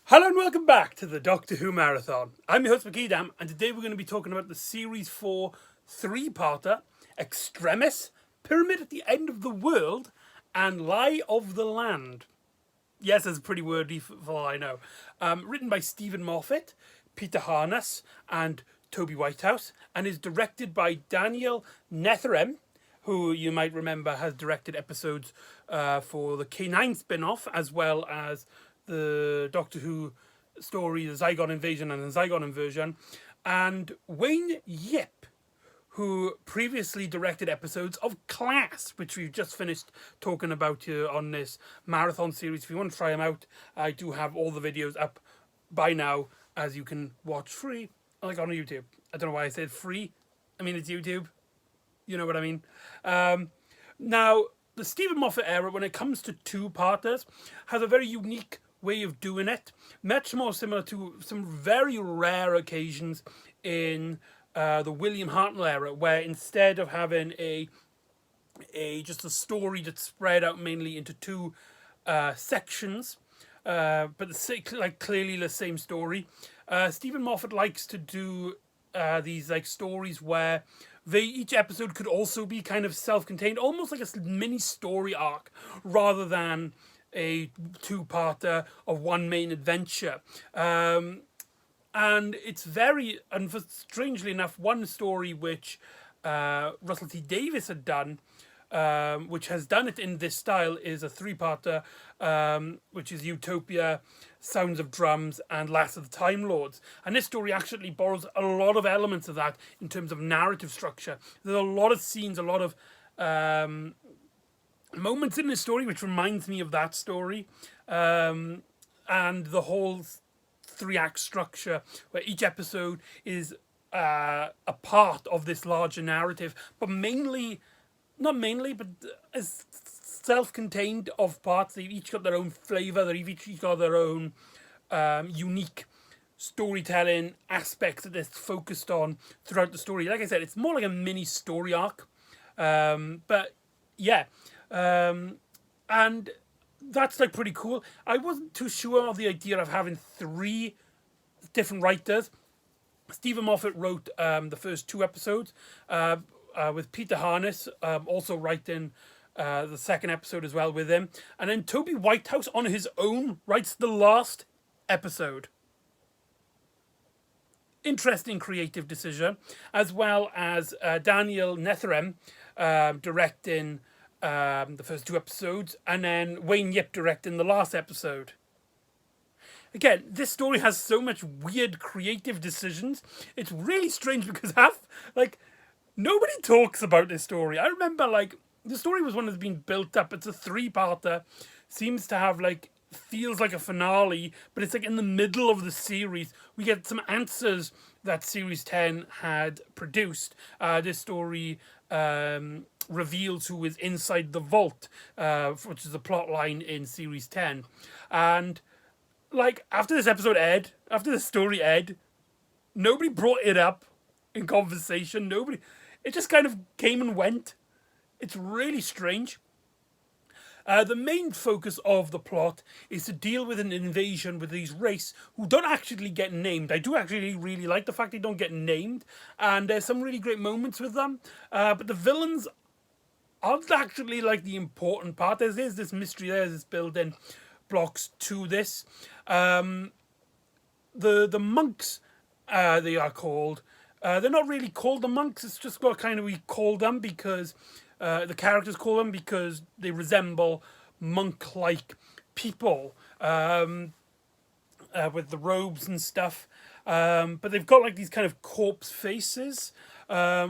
Hello and welcome back to the Doctor Who Marathon. I'm your host McEdam, and today we're going to be talking about the Series 4 three-parter, Extremis, Pyramid at the End of the World, and Lie of the Land. Yes, that's pretty wordy for all I know. Written by Stephen Moffat, Peter Harness, and Toby Whitehouse, and is directed by Daniel Netherem, who you might remember has directed episodes for the K9 spin-off, as well as the Doctor Who story, the Zygon Invasion and the Zygon Inversion, and Wayne Yip, who previously directed episodes of Class, which we've just finished talking about here on this marathon series. If you want to try them out, I do have all the videos up by now, as you can watch free, like on YouTube. I don't know why I said free. I mean, it's YouTube. You know what I mean? Now, the Stephen Moffat era, when it comes to two-parters, has a very unique way of doing it, much more similar to some very rare occasions in the William Hartnell era, where instead of having just a story that's spread out mainly into two sections, but clearly the same story, Stephen Moffat likes to do these stories where each episode could also be kind of self-contained, almost like a mini story arc, rather than a two-parter of one main adventure. And it's strangely enough, one story which Russell T Davies had done, which has done it in this style, is a three-parter, which is Utopia, Sounds of Drums, and Last of the Time Lords. And this story actually borrows a lot of elements of that in terms of narrative structure. There's a lot of scenes, a lot of moments in this story which reminds me of that story, and the whole three-act structure where each episode is a part of this larger narrative, but as self-contained of parts. They've each got their own flavour, they've each got their own unique storytelling aspects that they're focused on throughout the story. Like I said, it's more like a mini story arc, but yeah. And that's pretty cool. I wasn't too sure of the idea of having three different writers. Stephen Moffat wrote the first two episodes, with Peter Harness also writing the second episode as well with him. And then Toby Whitehouse on his own writes the last episode. Interesting creative decision, as well as Daniel Netherem directing the first two episodes, and then Wayne Yip directing the last episode. Again, this story has so much weird creative decisions. It's really strange because nobody talks about this story. I remember the story was one that's been built up. It's a three-parter, seems to have feels like a finale, but it's in the middle of the series. We get some answers that Series 10 had produced. This story reveals who is inside the vault, which is the plot line in Series 10. And after this episode aired, after the story aired, nobody brought it up in conversation. It just kind of came and went. It's really strange. The main focus of the plot is to deal with an invasion with these race who don't actually get named. I do actually really like the fact they don't get named, and there's some really great moments with them. But the villains aren't actually the important part. There's this mystery, there's this building blocks to this. The monks, they are called. They're not really called the monks. It's just what we call them because the characters call them because they resemble monk-like people with the robes and stuff. But they've got these kind of corpse faces,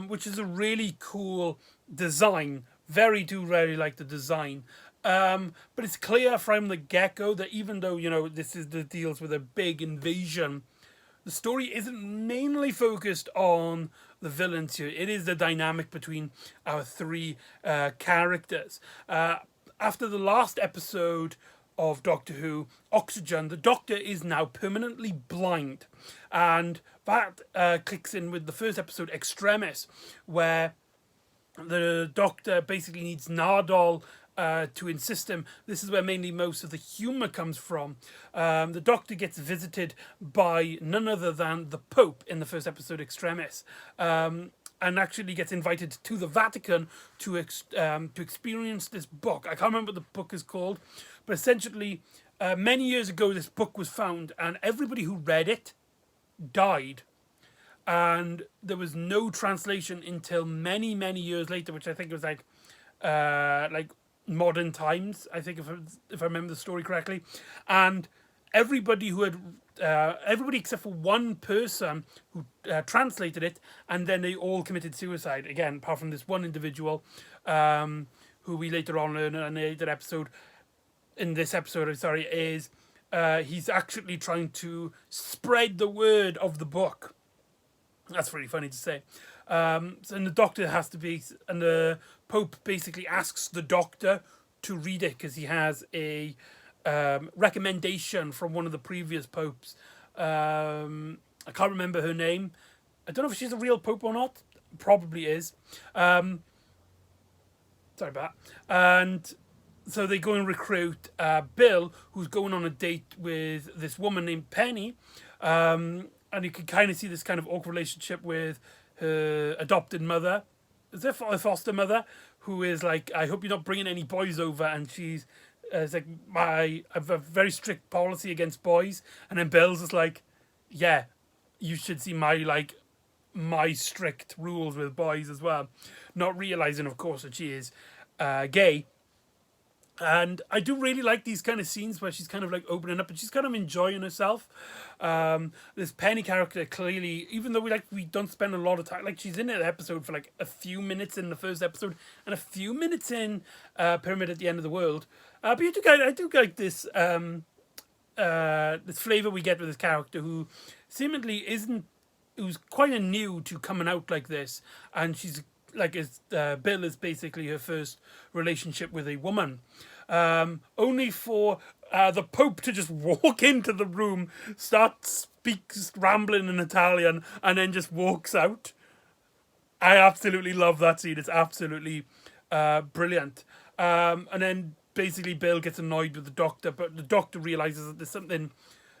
which is a really cool design. Very like the design. But it's clear from the get-go that even though, this deals with a big invasion, the story isn't mainly focused on the villains here. It is the dynamic between our three characters. After the last episode of Doctor Who, Oxygen, the Doctor is now permanently blind. And that clicks in with the first episode, Extremis, where the Doctor basically needs Nardole to insist him. This is where mainly most of the humour comes from. The Doctor gets visited by none other than the Pope in the first episode, Extremis, and actually gets invited to the Vatican to experience this book. I can't remember what the book is called, but essentially, many years ago, this book was found, and everybody who read it died. And there was no translation until many, many years later, which I think was like modern times, I think, if I remember the story correctly. And everybody who had everybody except for one person who translated it, and then they all committed suicide again, apart from this one individual, who we later on learn in another episode. In this episode, I'm sorry, is he's actually trying to spread the word of the book. That's really funny to say. And the Doctor has to be, and the Pope basically asks the Doctor to read it because he has a recommendation from one of the previous popes. I can't remember her name. I don't know if she's a real pope or not. Probably is. Sorry about that. And so they go and recruit Bill, who's going on a date with this woman named Penny. And you can kind of see this kind of awkward relationship with her adopted mother. Is it a foster mother? Who is like, I hope you're not bringing any boys over. And she's it's like, I have a very strict policy against boys. And then Bill's just like, yeah, you should see my strict rules with boys as well. Not realizing, of course, that she is gay. And I do really like these kind of scenes where she's kind of like opening up and she's kind of enjoying herself. This Penny character clearly, even though we don't spend a lot of time, like she's in an episode for like a few minutes in the first episode and a few minutes in Pyramid at the End of the World. But I do like this this flavour we get with this character who seemingly who's quite new to coming out like this, and she's like Bill is basically her first relationship with a woman. Only for the Pope to just walk into the room, speaks rambling in Italian, and then just walks out. I absolutely love that scene. It's absolutely brilliant. And then basically Bill gets annoyed with the Doctor, but the Doctor realizes that there's something.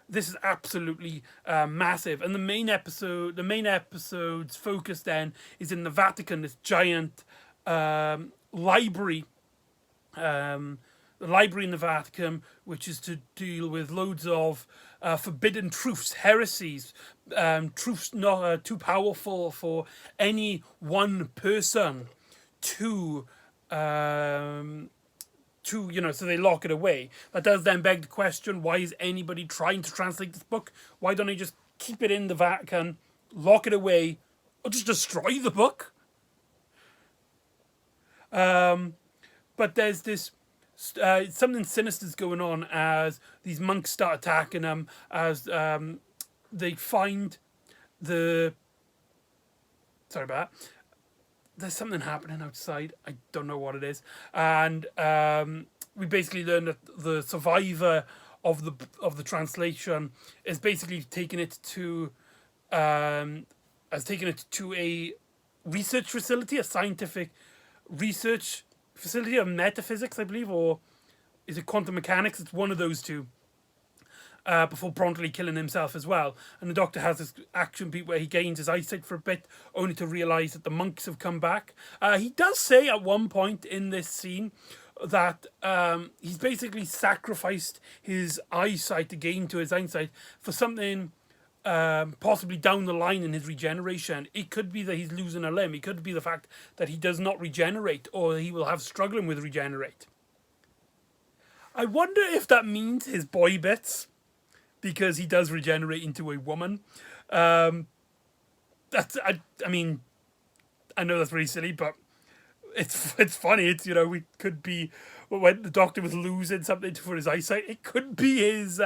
This is absolutely massive. And the main episode's focus then is in the Vatican, this giant library. The library in the Vatican, which is to deal with loads of forbidden truths, heresies, truths not too powerful for any one person to so they lock it away. That does then beg the question, why is anybody trying to translate this book? Why don't they just keep it in the Vatican, lock it away, or just destroy the book? But there's this something sinister's going on as these monks start attacking them, as they find the... Sorry about that. There's something happening outside. I don't know what it is. And we basically learn that the survivor of the translation is basically taking it to a research facility, a scientific research facility of metaphysics, I believe, or is it quantum mechanics? It's one of those two. Before promptly killing himself as well. And the Doctor has this action beat where he gains his eyesight for a bit, only to realise that the monks have come back. He does say at one point in this scene that he's basically sacrificed his eyesight to gain to his hindsight for something possibly down the line in his regeneration. It could be that he's losing a limb. It could be the fact that he does not regenerate, or he will have struggling with regenerate. I wonder if that means his boy bits, because he does regenerate into a woman. I mean, I know that's really silly, but it's funny. It's, we could be, when the Doctor was losing something for his eyesight, it could be his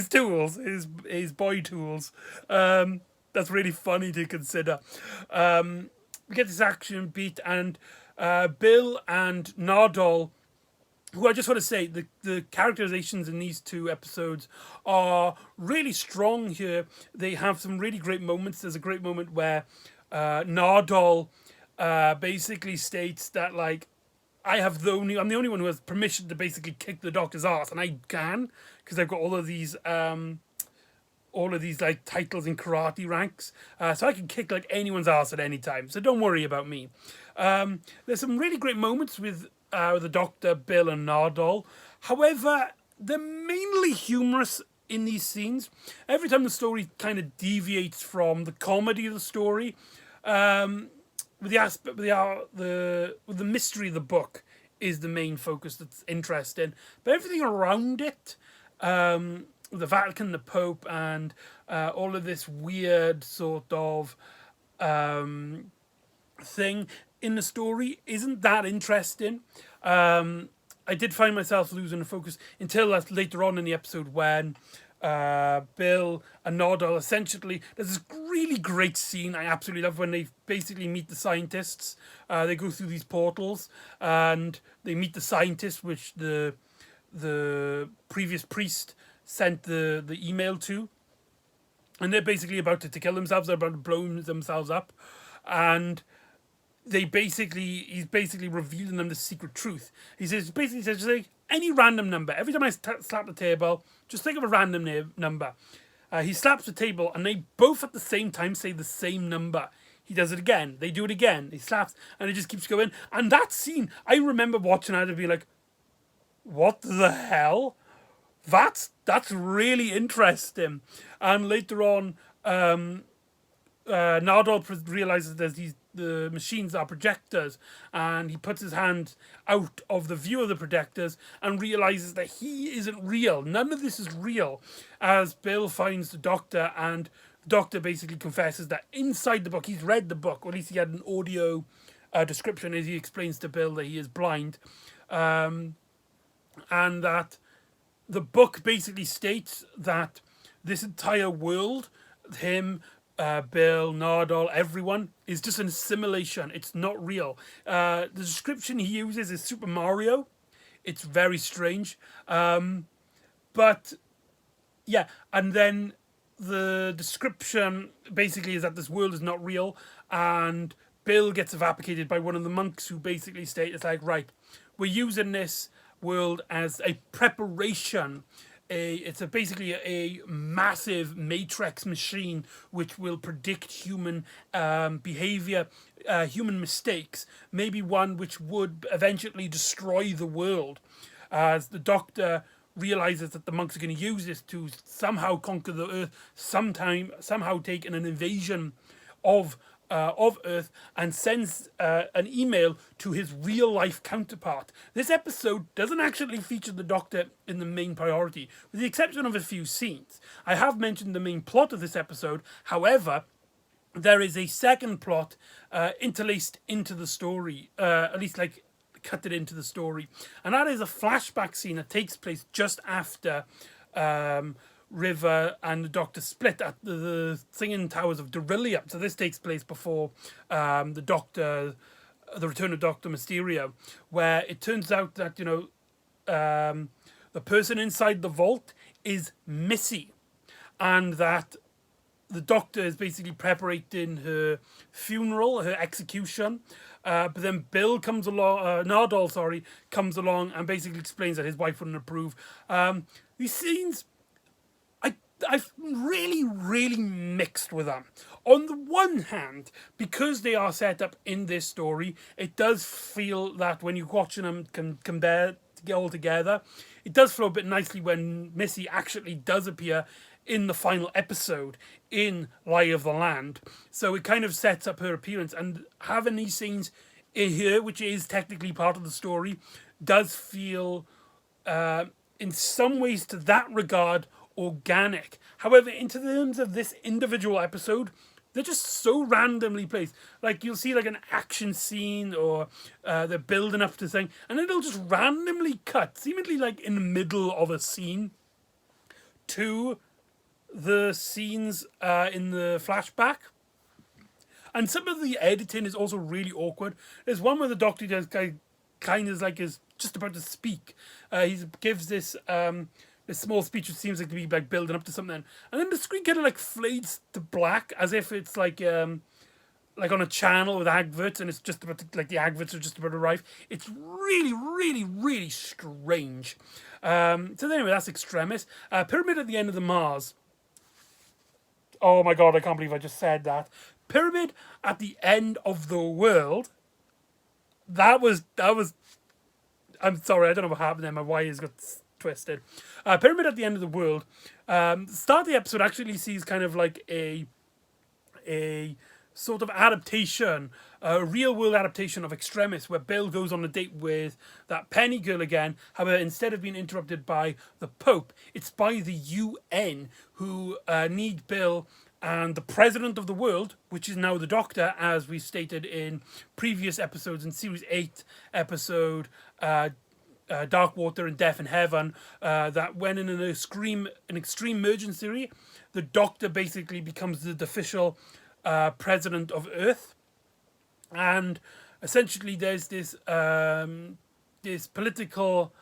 tools, his boy tools. That's really funny to consider. We get this action beat, and Bill and Nardole, who I just want to say, the characterizations in these two episodes are really strong here. They have some really great moments. There's a great moment where Nardole basically states that like I'm the only one who has permission to basically kick the Doctor's ass, and I can because I've got all of these like titles in karate ranks, so I can kick like anyone's ass at any time. So don't worry about me. There's some really great moments with the Doctor, Bill, and Nardole. However, they're mainly humorous in these scenes. Every time the story kind of deviates from the comedy of the story, with the aspect, with the mystery of the book is the main focus that's interesting. But everything around it, the Vatican, the Pope, and all of this weird sort of thing in the story isn't that interesting. I did find myself losing the focus until later on in the episode when Bill and Nardole essentially, there's this really great scene I absolutely love when they basically meet the scientists. They go through these portals and they meet the scientists, which the previous priest sent the email to, and they're basically about to kill themselves. They're about to blow themselves up, and he's basically revealing them the secret truth. He says just like any random number. Every time I slap the table, just think of a random number. He slaps the table, and they both at the same time say the same number. He does it again. They do it again. He slaps, and it just keeps going. And that scene, I remember watching it and being like, "What the hell? That's really interesting." And later on, Nardole realizes the machines are projectors, and he puts his hand out of the view of the projectors and realizes that he isn't real. None of this is real. As Bill finds the Doctor, and the Doctor basically confesses that inside the book, he's read the book, or at least he had an audio description as he explains to Bill that he is blind, and that the book basically states that this entire world, him, Bill, Nardole, everyone, is just an assimilation. It's not real. The description he uses is Super Mario. It's very strange. But, yeah, and then the description basically is that this world is not real, and Bill gets evaporated by one of the monks who basically state, it's like, right, we're using this world as a preparation. It's basically a massive matrix machine which will predict human behavior, human mistakes, maybe one which would eventually destroy the world. As the Doctor realizes that the monks are going to use this to somehow conquer the Earth, somehow take an invasion of Earth, and sends an email to his real-life counterpart. This episode doesn't actually feature the Doctor in the main priority, with the exception of a few scenes. I have mentioned the main plot of this episode, however, there is a second plot interlaced into the story, at least like cut it into the story, and that is a flashback scene that takes place just after River and the Doctor split at the Singing Towers of Darillium. So this takes place before the return of Doctor Mysterio, where it turns out that the person inside the vault is Missy, and that the Doctor is basically preparing her funeral, her execution. But then Bill comes along, Nardole, comes along and basically explains that his wife wouldn't approve. These scenes, I've really, really mixed with them. On the one hand, because they are set up in this story, it does feel that when you're watching them compare all together, it does flow a bit nicely when Missy actually does appear in the final episode in Lie of the Land. So it kind of sets up her appearance, and having these scenes in here, which is technically part of the story, does feel in some ways to that regard organic. However, in terms of this individual episode, they're just so randomly placed. Like, you'll see like an action scene, or they're building up to something, and then it'll just randomly cut, seemingly like in the middle of a scene, to the scenes in the flashback. And some of the editing is also really awkward. There's one where the Doctor just kind of like is just about to speak. He gives this small speech which seems like to be like building up to something, and then the screen kind of like fades to black as if it's like like on a channel with adverts, and it's just about to, like the adverts are just about to arrive. It's really, really, really strange. So anyway, that's Extremis. Pyramid at the End of the Mars. Oh my god, I can't believe I just said that. Pyramid at the End of the World. That was. I'm sorry, I don't know what happened there. My wires got twisted. Pyramid at the End of the World. Start of the episode actually sees kind of like a sort of adaptation, a real world adaptation of Extremis, where Bill goes on a date with that Penny girl again. However, instead of being interrupted by the Pope, it's by the UN, who need Bill and the president of the world, which is now the Doctor, as we stated in previous episodes in Series 8 episode Dark Water and Death in Heaven, that when in an extreme emergency, the Doctor basically becomes the official president of Earth, and essentially there's this this political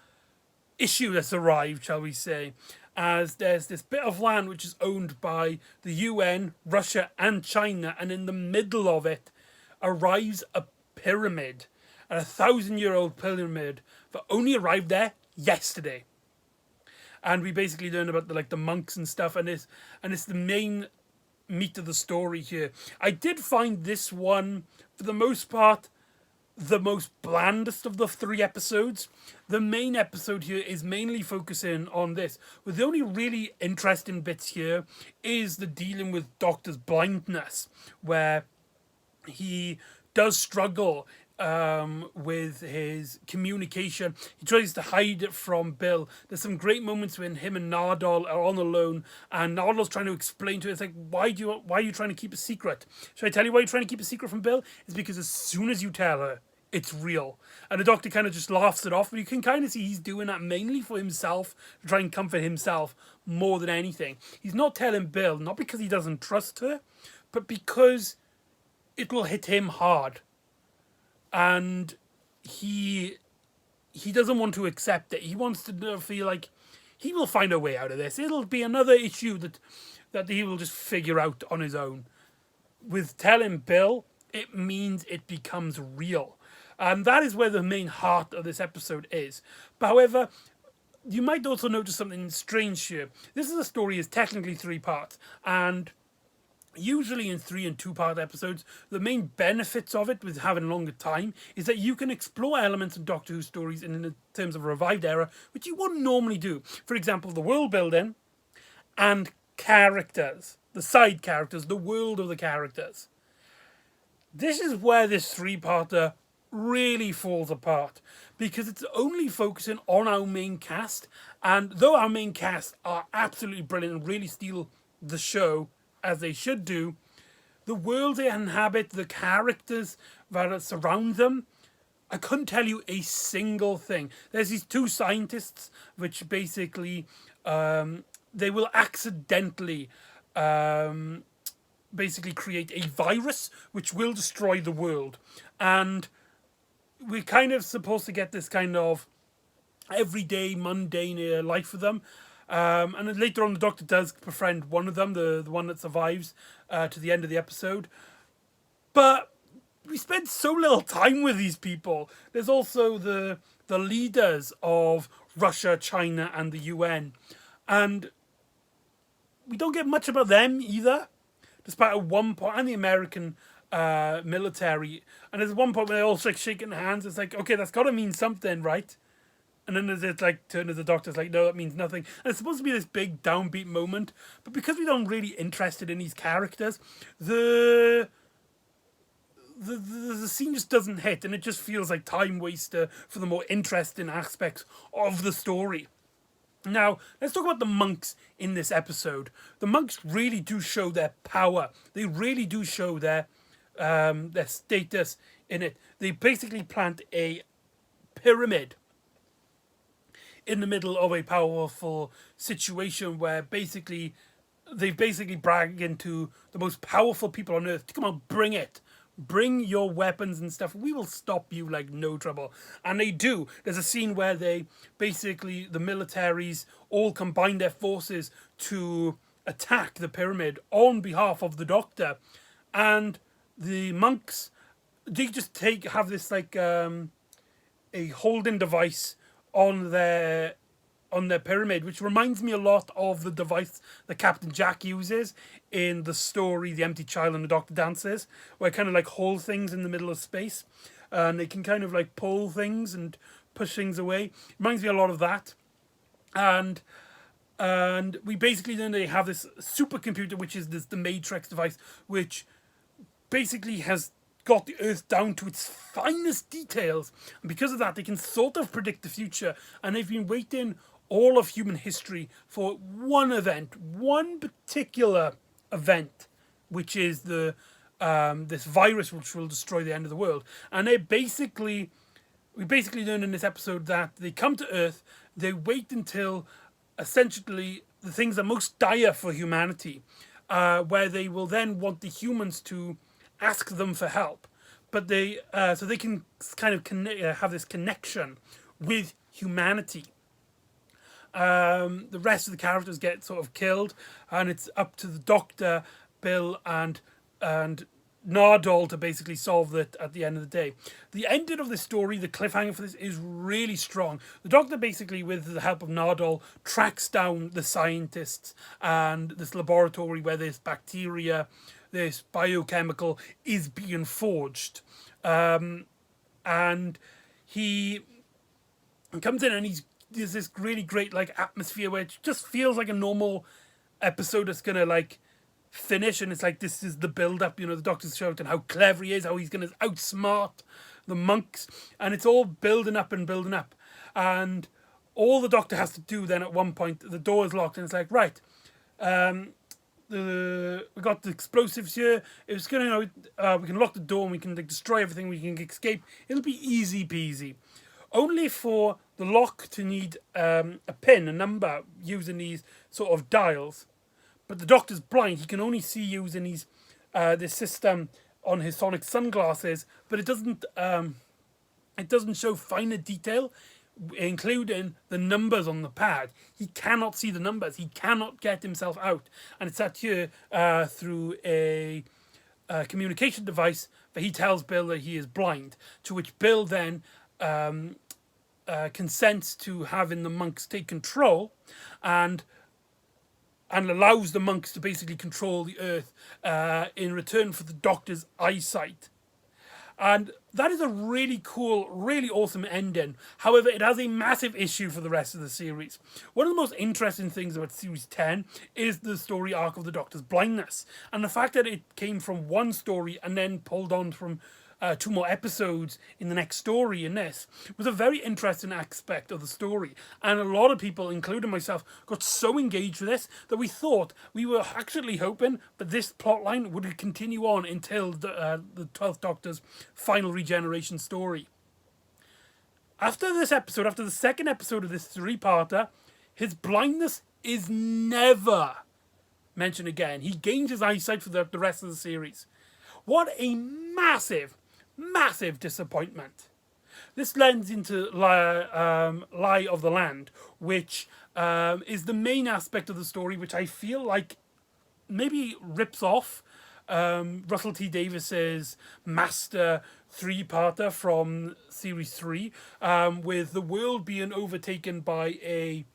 issue that's arrived, shall we say, as there's this bit of land which is owned by the UN, Russia, and China, and in the middle of it arrives a pyramid, a 1,000-year-old pyramid that only arrived there yesterday. And we basically learn about the monks and stuff, and it's the main meat of the story here. I did find this one, for the most part, the most blandest of the 3 episodes. The main episode here is mainly focusing on this, with the only really interesting bits here is the dealing with Doctor's blindness, where he does struggle with his communication. He tries to hide it from Bill. There's some great moments when him and Nardole are on alone, and Nardole's trying to explain to it. It's like, why are you trying to keep a secret? Should I tell you why you're trying to keep a secret from Bill? It's because as soon as you tell her, it's real. And the Doctor kind of just laughs it off, but you can kind of see he's doing that mainly for himself, to try and comfort himself more than anything. He's not telling Bill, not because he doesn't trust her, but because it will hit him hard. And he doesn't want to accept it. He wants to feel like he will find a way out of this. It'll be another issue that he will just figure out on his own. With telling Bill, it means it becomes real. And that is where the main heart of this episode is. But however, you might also notice something strange here. This is a story is technically 3 parts, and usually in 3 and 2-part episodes, the main benefits of it with having longer time is that you can explore elements of Doctor Who stories in terms of a revived era, which you wouldn't normally do. For example, the world building and characters, the side characters, the world of the characters. This is where this 3-parter really falls apart, because it's only focusing on our main cast, and though our main cast are absolutely brilliant and really steal the show, as they should do, the world they inhabit, the characters that surround them, I couldn't tell you a single thing. There's these 2 scientists which basically they will accidentally basically create a virus which will destroy the world, and we're kind of supposed to get this kind of everyday mundane life with them. And then later on, the Doctor does befriend one of them, the one that survives to the end of the episode. But we spend so little time with these people. There's also the leaders of Russia, China, and the UN. And we don't get much about them either, despite at one point, and the American military. And there's one point where they're all like shaking hands. It's like, okay, that's got to mean something, right? And then there's it like turn to the Doctor's like, no, that means nothing. And it's supposed to be this big downbeat moment, but because we don't really interested in these characters, the scene just doesn't hit, and it just feels like time waster for the more interesting aspects of the story. Now, let's talk about the monks in this episode. The monks really do show their power. They really do show their status in it. They basically plant a pyramid in the middle of a powerful situation where they basically brag into the most powerful people on Earth. Come on, bring it. Bring your weapons and stuff. We will stop you like no trouble. And they do. There's a scene where the militaries all combine their forces to attack the pyramid on behalf of the Doctor. And the monks, they just have this like a holding device on their pyramid, which reminds me a lot of the device that Captain Jack uses in the story The Empty Child and the Doctor Dances, where it kind of like hold things in the middle of space, and they can kind of like pull things and push things away. Reminds me a lot of that. And we basically then they have this supercomputer, which is the Matrix device, which basically has got the Earth down to its finest details, and because of that, they can sort of predict the future. And they've been waiting all of human history for one event, one particular event, which is the this virus which will destroy the end of the world. And we basically learn in this episode that they come to Earth, they wait until essentially the things are most dire for humanity, where they will then want the humans to ask them for help, but they so they can kind of have this connection with humanity. The rest of the characters get sort of killed, and it's up to the Doctor, Bill, and Nardole to basically solve it at the end of the day. The ending of the story, the cliffhanger for this, is really strong. The Doctor basically, with the help of Nardole, tracks down the scientists and this laboratory where this bacteria, this biochemical, is being forged. And he comes in and there's this really great like atmosphere where it just feels like a normal episode that's gonna like finish, and it's like this is the build up, the Doctor's shouting how clever he is, how he's gonna outsmart the monks, and it's all building up and building up, and all the Doctor has to do then at one point, the door is locked and it's like, right, we got the explosives here, it's gonna we can lock the door and we can like destroy everything, we can escape, it'll be easy peasy. Only for the lock to need a pin, a number, using these sort of dials. But the Doctor's blind. He can only see using this system on his sonic sunglasses. But it doesn't show finer detail, including the numbers on the pad. He cannot see the numbers. He cannot get himself out. And it's that here through a communication device that he tells Bill that he is blind. To which Bill then consents to having the monks take control, and allows the monks to basically control the Earth in return for the Doctor's eyesight. And that is a really cool, really awesome ending. However, it has a massive issue for the rest of the series. One of the most interesting things about Series 10 is the story arc of the Doctor's blindness. And the fact that it came from one story and then pulled on from 2 more episodes in the next story in this was a very interesting aspect of the story, and a lot of people, including myself, got so engaged with this that we were actually hoping that this plotline would continue on until the 12th Doctor's final regeneration story. After this episode, after the second episode of this 3-parter, his blindness is never mentioned again. He gains his eyesight for the rest of the series. What a massive disappointment. This lends into Lie of the Land, which is the main aspect of the story, which I feel like maybe rips off Russell T Davis's master 3-parter from Series 3, with the world being overtaken by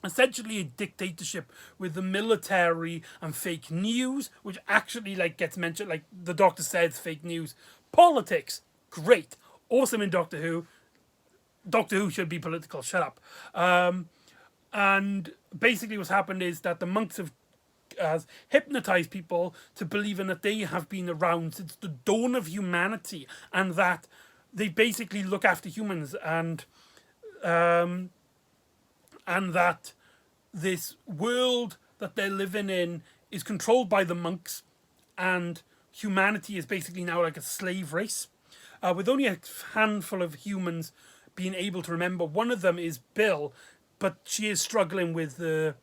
essentially a dictatorship with the military and fake news, which actually like gets mentioned, like the Doctor says, fake news. Politics, great, awesome in Doctor Who. Doctor Who should be political, shut up. And basically what's happened is that the monks have hypnotized people to believing that they have been around since the dawn of humanity, and that they basically look after humans, and that this world that they're living in is controlled by the monks, and humanity is basically now like a slave race, with only a handful of humans being able to remember. One of them is Bill, but she is struggling with the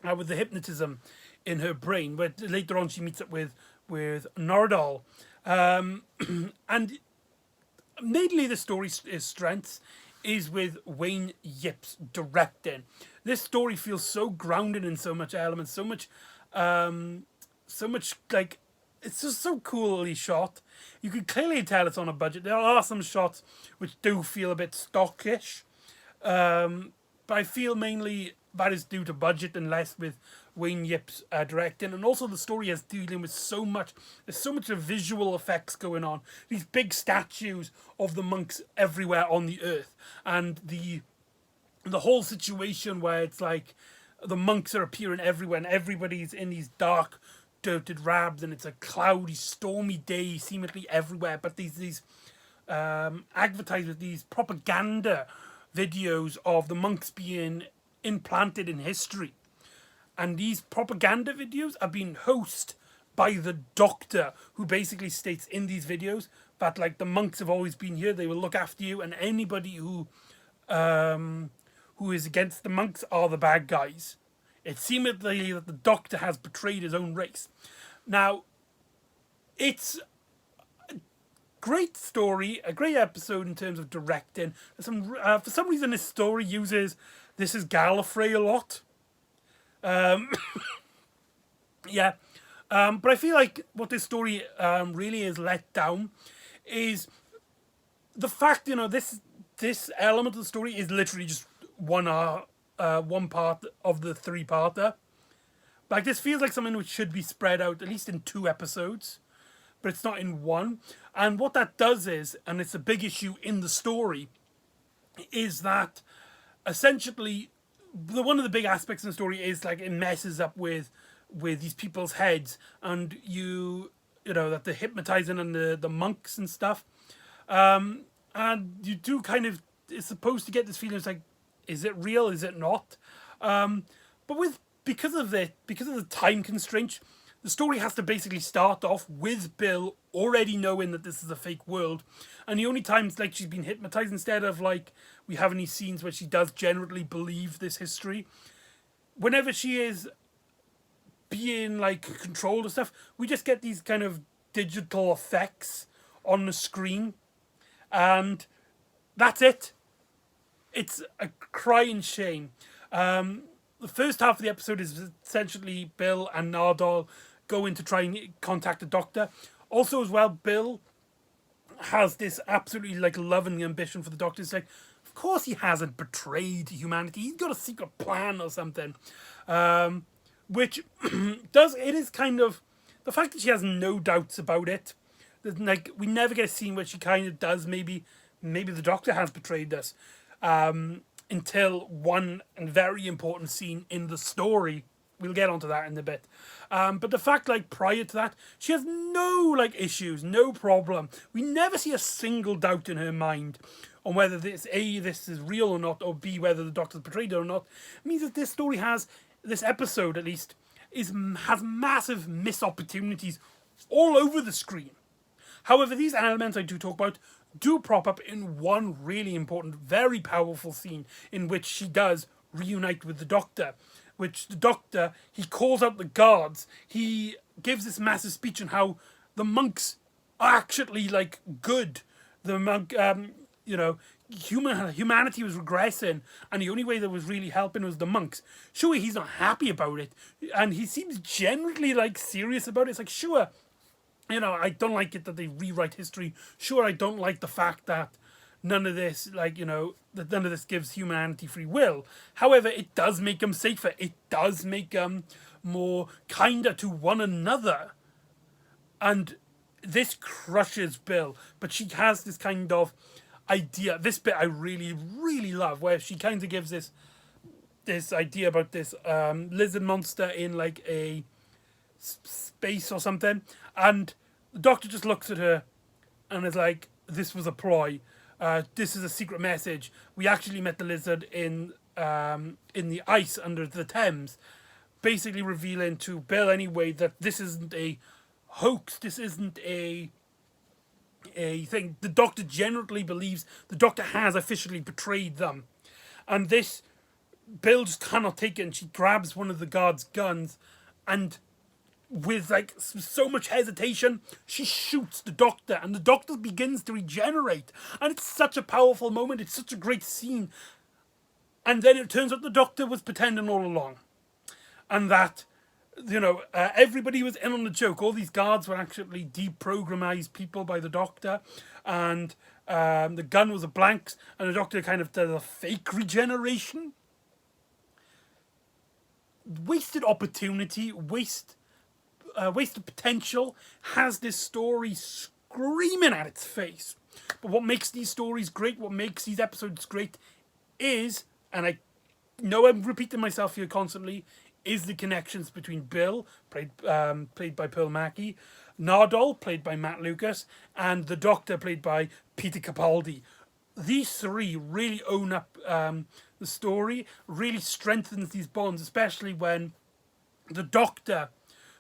hypnotism in her brain. But later on, she meets up with Nardole, and mainly the story's strength is with Wayne Yip's directing. This story feels so grounded in so much elements, so much like it's just so coolly shot. You can clearly tell it's on a budget. There are some shots which do feel a bit stockish, but I feel mainly that is due to budget and less with Wayne Yip's directing. And also the story is dealing with there's so much of visual effects going on. These big statues of the monks everywhere on the earth. And the whole situation where it's like the monks are appearing everywhere and everybody's in these dark, dirted rabs, and it's a cloudy, stormy day seemingly everywhere. But these advertised with these propaganda videos of the monks being implanted in history. And these propaganda videos are being hosted by the doctor, who basically states in these videos that like the monks have always been here, they will look after you, and anybody who is against the monks are the bad guys. It's seemingly that the doctor has betrayed his own race. Now, it's great story, a great episode in terms of directing. For some reason, this story uses this is Gallifrey a lot. Yeah, but I feel like what this story really is let down is the fact, this element of the story is literally just one part of the three-parter. Like, this feels like something which should be spread out at least in 2 episodes, but it's not in one. And what that does is, and it's a big issue in the story, is that essentially one of the big aspects in the story is like it messes up with these people's heads, and that they're hypnotizing and the monks and stuff. And you do kind of, it's supposed to get this feeling, it's like, is it real? Is it not? But because of the time constraint, the story has to basically start off with Bill already knowing that this is a fake world. And the only times like she's been hypnotized, instead of like we have any scenes where she does generally believe this history, whenever she is being like controlled and stuff, we just get these kind of digital effects on the screen, and that's it. It's a crying shame. The first half of the episode is essentially Bill and Nardole going to try and contact the doctor. Also, as well, Bill has this absolutely like love and ambition for the doctor. It's like, of course he hasn't betrayed humanity. He's got a secret plan or something. Which it is kind of, the fact that she has no doubts about it. Like, we never get a scene where she kind of does, maybe the doctor has betrayed us. Until one very important scene in the story. We'll get onto that in a bit. But the fact, like, prior to that, she has no, like, issues, no problem. We never see a single doubt in her mind on whether this is real or not, or B, whether the doctor's betrayed her or not. It means that this story this episode at least, has massive missed opportunities all over the screen. However, these elements I do talk about do prop up in one really important, very powerful scene in which she does reunite with the doctor. Which the doctor, he calls out the guards. He gives this massive speech on how the monks are actually like good. The monk, humanity was regressing, and the only way that was really helping was the monks. Sure, he's not happy about it, and he seems generally like serious about it. It's like, sure, I don't like it that they rewrite history. Sure, I don't like the fact that none of this, that none of this gives humanity free will. However, it does make them safer. It does make them more kinder to one another. And this crushes Bill. But she has this kind of idea. This bit I really, really love, where she kind of gives this idea about this lizard monster in like a space or something. And the doctor just looks at her and is like, this was a ploy. This is a secret message. We actually met the lizard in the ice under the Thames. Basically revealing to Bill anyway that this isn't a hoax. This isn't a thing. The doctor generally believes the doctor has officially betrayed them. And this, Bill just cannot take it, and she grabs one of the guard's guns, and with like so much hesitation, she shoots the doctor, and the doctor begins to regenerate. And it's such a powerful moment. It's such a great scene. And then it turns out the doctor was pretending all along, and that everybody was in on the joke. All these guards were actually deprogramized people by the Doctor, and the gun was a blanks, and the Doctor kind of does a fake regeneration. Wasted opportunity, wasted potential, has this story screaming at its face. But what makes these stories great, what makes these episodes great, is, and I know I'm repeating myself here constantly, is the connections between Bill, played by Pearl Mackie, Nardole, played by Matt Lucas, and the Doctor, played by Peter Capaldi. These three really own up the story, really strengthens these bonds, especially when the Doctor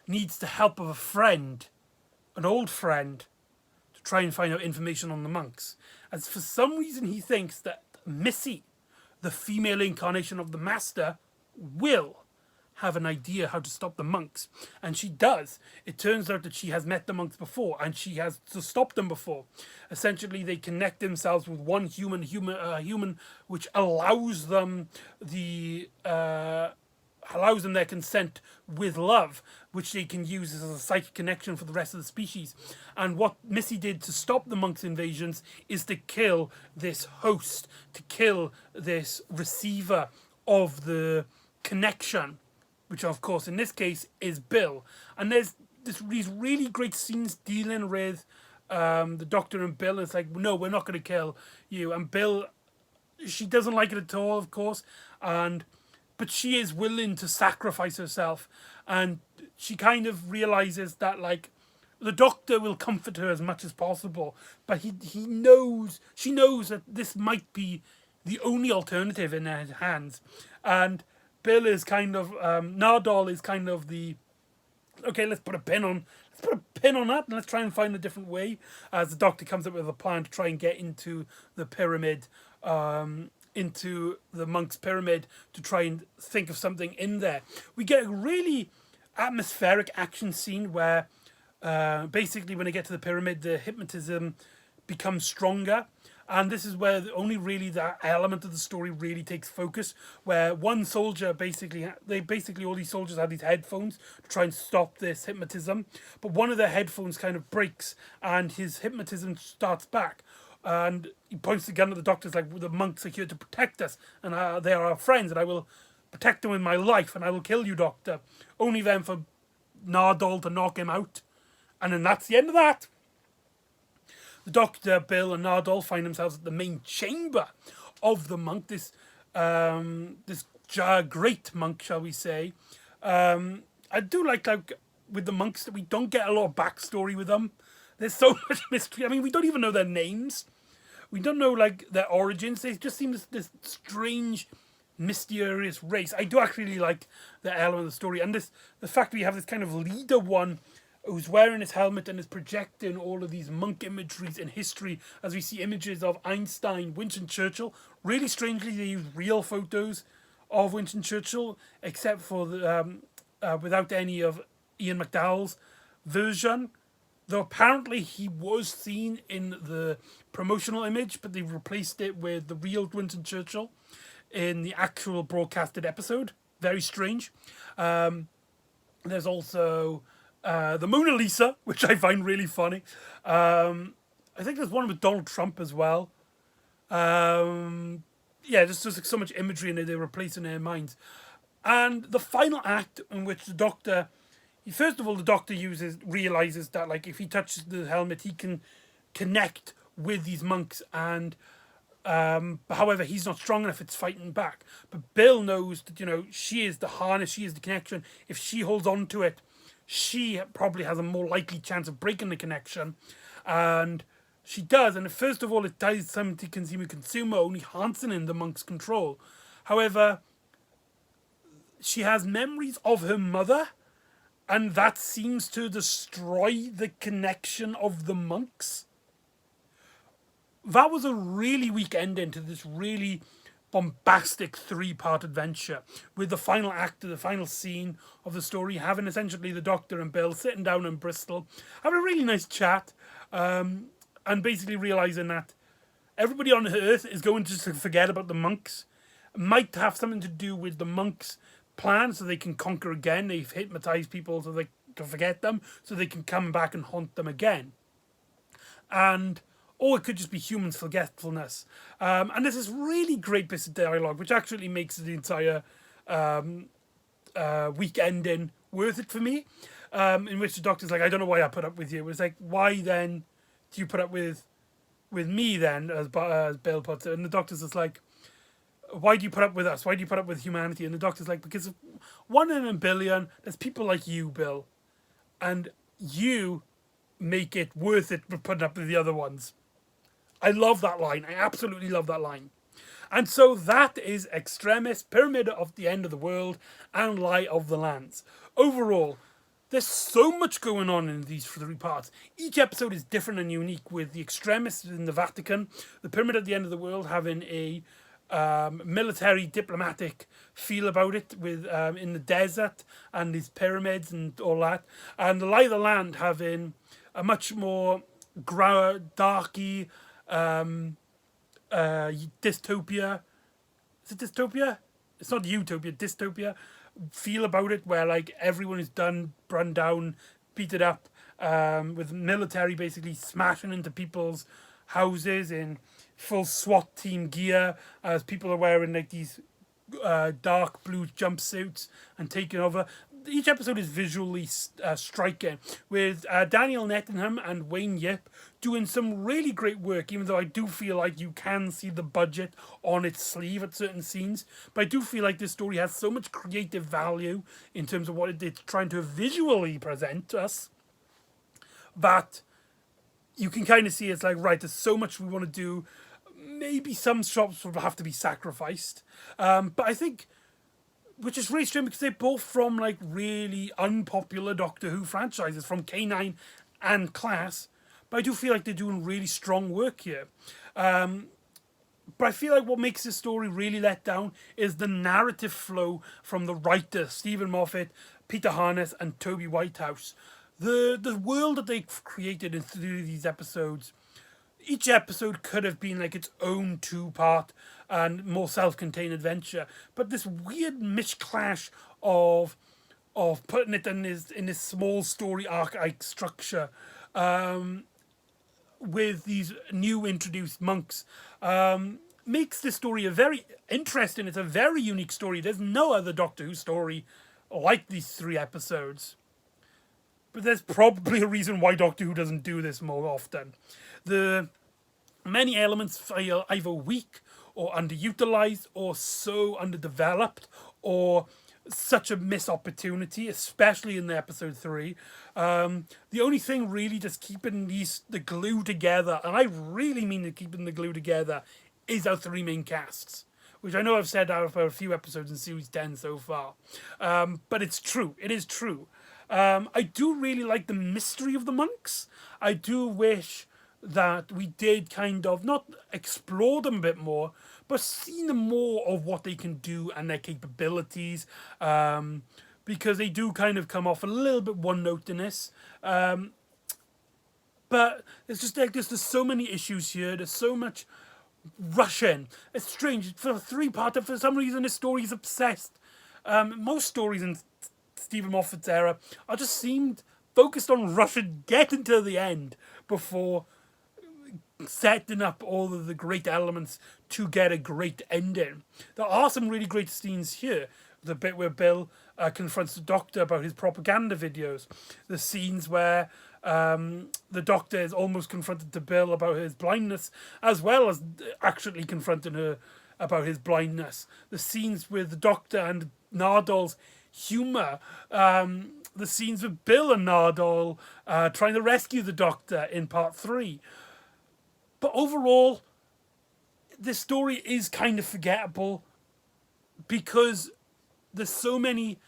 needs the help of a friend, an old friend, to try and find out information on the monks. As for some reason he thinks that Missy, the female incarnation of the Master, will have an idea how to stop the monks. And she does. It turns out that she has met the monks before, and she has to stop them before. Essentially, they connect themselves with one human, which allows them their consent with love, which they can use as a psychic connection for the rest of the species. And what Missy did to stop the monks' invasions is to kill this host, to kill this receiver of the connection, which of course in this case is Bill. And there's these really great scenes dealing with the Doctor and Bill. It's like, no, we're not going to kill you. And Bill, she doesn't like it at all, of course, but she is willing to sacrifice herself, and she kind of realizes that, like, the Doctor will comfort her as much as possible, but she knows that this might be the only alternative in her hands. And Bill is kind of Nardole is kind of the, okay, let's put a pin on that, and let's try and find a different way. As the Doctor comes up with a plan to try and get into the pyramid, into the monks' pyramid, to try and think of something in there. We get a really atmospheric action scene where basically when they get to the pyramid, the hypnotism becomes stronger. And this is where only really that element of the story really takes focus, where one soldier all these soldiers have these headphones to try and stop this hypnotism, but one of their headphones kind of breaks and his hypnotism starts back. And he points the gun at the Doctor, like, the monks are here to protect us, and they are our friends, and I will protect them with my life, and I will kill you, Doctor. Only then for Nardole to knock him out. And then that's the end of that. The Doctor, Bill, and Nardole find themselves at the main chamber of the monk, this great monk, shall we say. I do like with the monks that we don't get a lot of backstory with them. There's so much mystery. I mean, we don't even know their names. We don't know, like, their origins. They just seem this strange, mysterious race. I do actually really like the element of the story. And the fact we have this kind of leader one who's wearing his helmet and is projecting all of these monk imageries in history, as we see images of Einstein, Winston Churchill. Really strangely, they use real photos of Winston Churchill, except for without any of Ian McDowell's version. Though apparently he was seen in the promotional image, but they replaced it with the real Winston Churchill in the actual broadcasted episode. Very strange. There's also the Mona Lisa, which I find really funny. I think there's one with Donald Trump as well. There's just like so much imagery in it they're replacing in their minds. And the final act in which the Doctor... First of all, the Doctor realizes that, like, if he touches the helmet, he can connect with these monks, and however, he's not strong enough. It's fighting back. But Bill knows that, she is the harness, she is the connection. If she holds on to it, she probably has a more likely chance of breaking the connection, and she does. And first of all, it does something to consume her, only harnessing the monk's control. However, she has memories of her mother, and that seems to destroy the connection of the monks. That was a really weak ending to this really bombastic 3-part adventure, with the final act, the final scene of the story having essentially the Doctor and Bill sitting down in Bristol, having a really nice chat, and basically realising that everybody on Earth is going to just forget about the monks. It might have something to do with the monks plan so they can conquer again. They've hypnotized people so they to forget them, so they can come back and haunt them again. And or it could just be human forgetfulness. And there's this really great bit of dialogue, which actually makes the entire week ending worth it for me. In which the Doctor's like, I don't know why I put up with you. It's like, why then do you put up with me then, as Bill puts it? And the Doctor's just like, why do you put up with us? Why do you put up with humanity? And the Doctor's like, because 1 in a billion, there's people like you, Bill. And you make it worth it for putting up with the other ones. I love that line. I absolutely love that line. And so that is Extremis, Pyramid of the End of the World, and Lie of the Lands. Overall, there's so much going on in these 3 parts. Each episode is different and unique, with the Extremis in the Vatican, the Pyramid at the End of the World having a military diplomatic feel about it, with in the desert and these pyramids and all that, and the Lie of the Land having a much more darky dystopia. Is it dystopia? It's not utopia, dystopia feel about it, where like everyone is run down, beaten up, with military basically smashing into people's houses in full SWAT team gear, as people are wearing like these dark blue jumpsuits and taking over. Each episode is visually striking, with Daniel Nettingham and Wayne Yip doing some really great work, even though I do feel like you can see the budget on its sleeve at certain scenes. But I do feel like this story has so much creative value in terms of what it's trying to visually present to us, that you can kind of see it's like, right, there's so much we want to do. Maybe some shops will have to be sacrificed. But I think, which is really strange because they're both from like really unpopular Doctor Who franchises, from K9 and Class. But I do feel like they're doing really strong work here. But I feel like what makes this story really let down is the narrative flow from the writers, Stephen Moffat, Peter Harness, and Toby Whitehouse. The world that they've created through these episodes, each episode could have been like its own 2-part and more self-contained adventure, but this weird mishclash of putting it in this small story arc-like structure, with these new introduced monks, makes this story a very interesting. It's a very unique story. There's no other Doctor Who story like these 3 episodes. But there's probably a reason why Doctor Who doesn't do this more often. The many elements feel either weak or underutilized or so underdeveloped, or such a missed opportunity, especially in the episode 3. The only thing really just keeping the glue together, and I really mean keeping the glue together, is our 3 main casts, which I know I've said out for a few episodes in Series 10 so far. But it's true. It is true. I do really like the mystery of the monks. I do wish that we did kind of not explore them a bit more, but see them more of what they can do and their capabilities, because they do kind of come off a little bit one-note in this. But it's just like there's so many issues here. There's so much rushing. It's strange. For a 3-parter, for some reason, this story is obsessed. Most stories in Stephen Moffat's era are just seemed focused on rushing, getting to the end before setting up all of the great elements to get a great ending. There are some really great scenes here. The bit where Bill confronts the Doctor about his propaganda videos. The scenes where the Doctor is almost confronted to Bill about his blindness, as well as actually confronting her about his blindness. The scenes with the Doctor and Nardol's humour. The scenes with Bill and Nardole trying to rescue the Doctor in part 3. But overall, this story is kind of forgettable because there's so many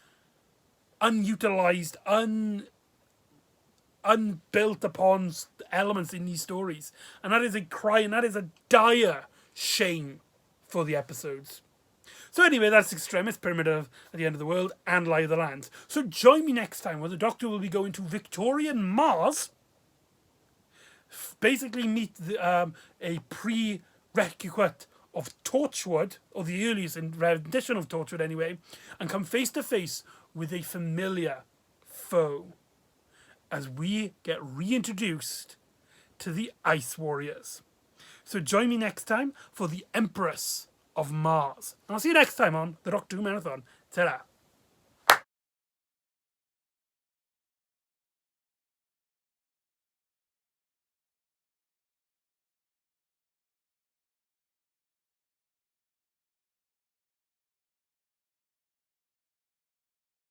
unutilized, unbuilt upon elements in these stories. And that is a cry, and that is a dire shame for the episodes. So anyway, that's Extremis, Pyramid at the End of the World, and Lie of the Lands. So join me next time where the Doctor will be going to Victorian Mars, basically meet a prerequisite of Torchwood, or the earliest rendition of Torchwood anyway, and come face to face with a familiar foe as we get reintroduced to the Ice Warriors. So join me next time for the Empress of Mars. And I'll see you next time on the Doctor Who Marathon. Ta-ra.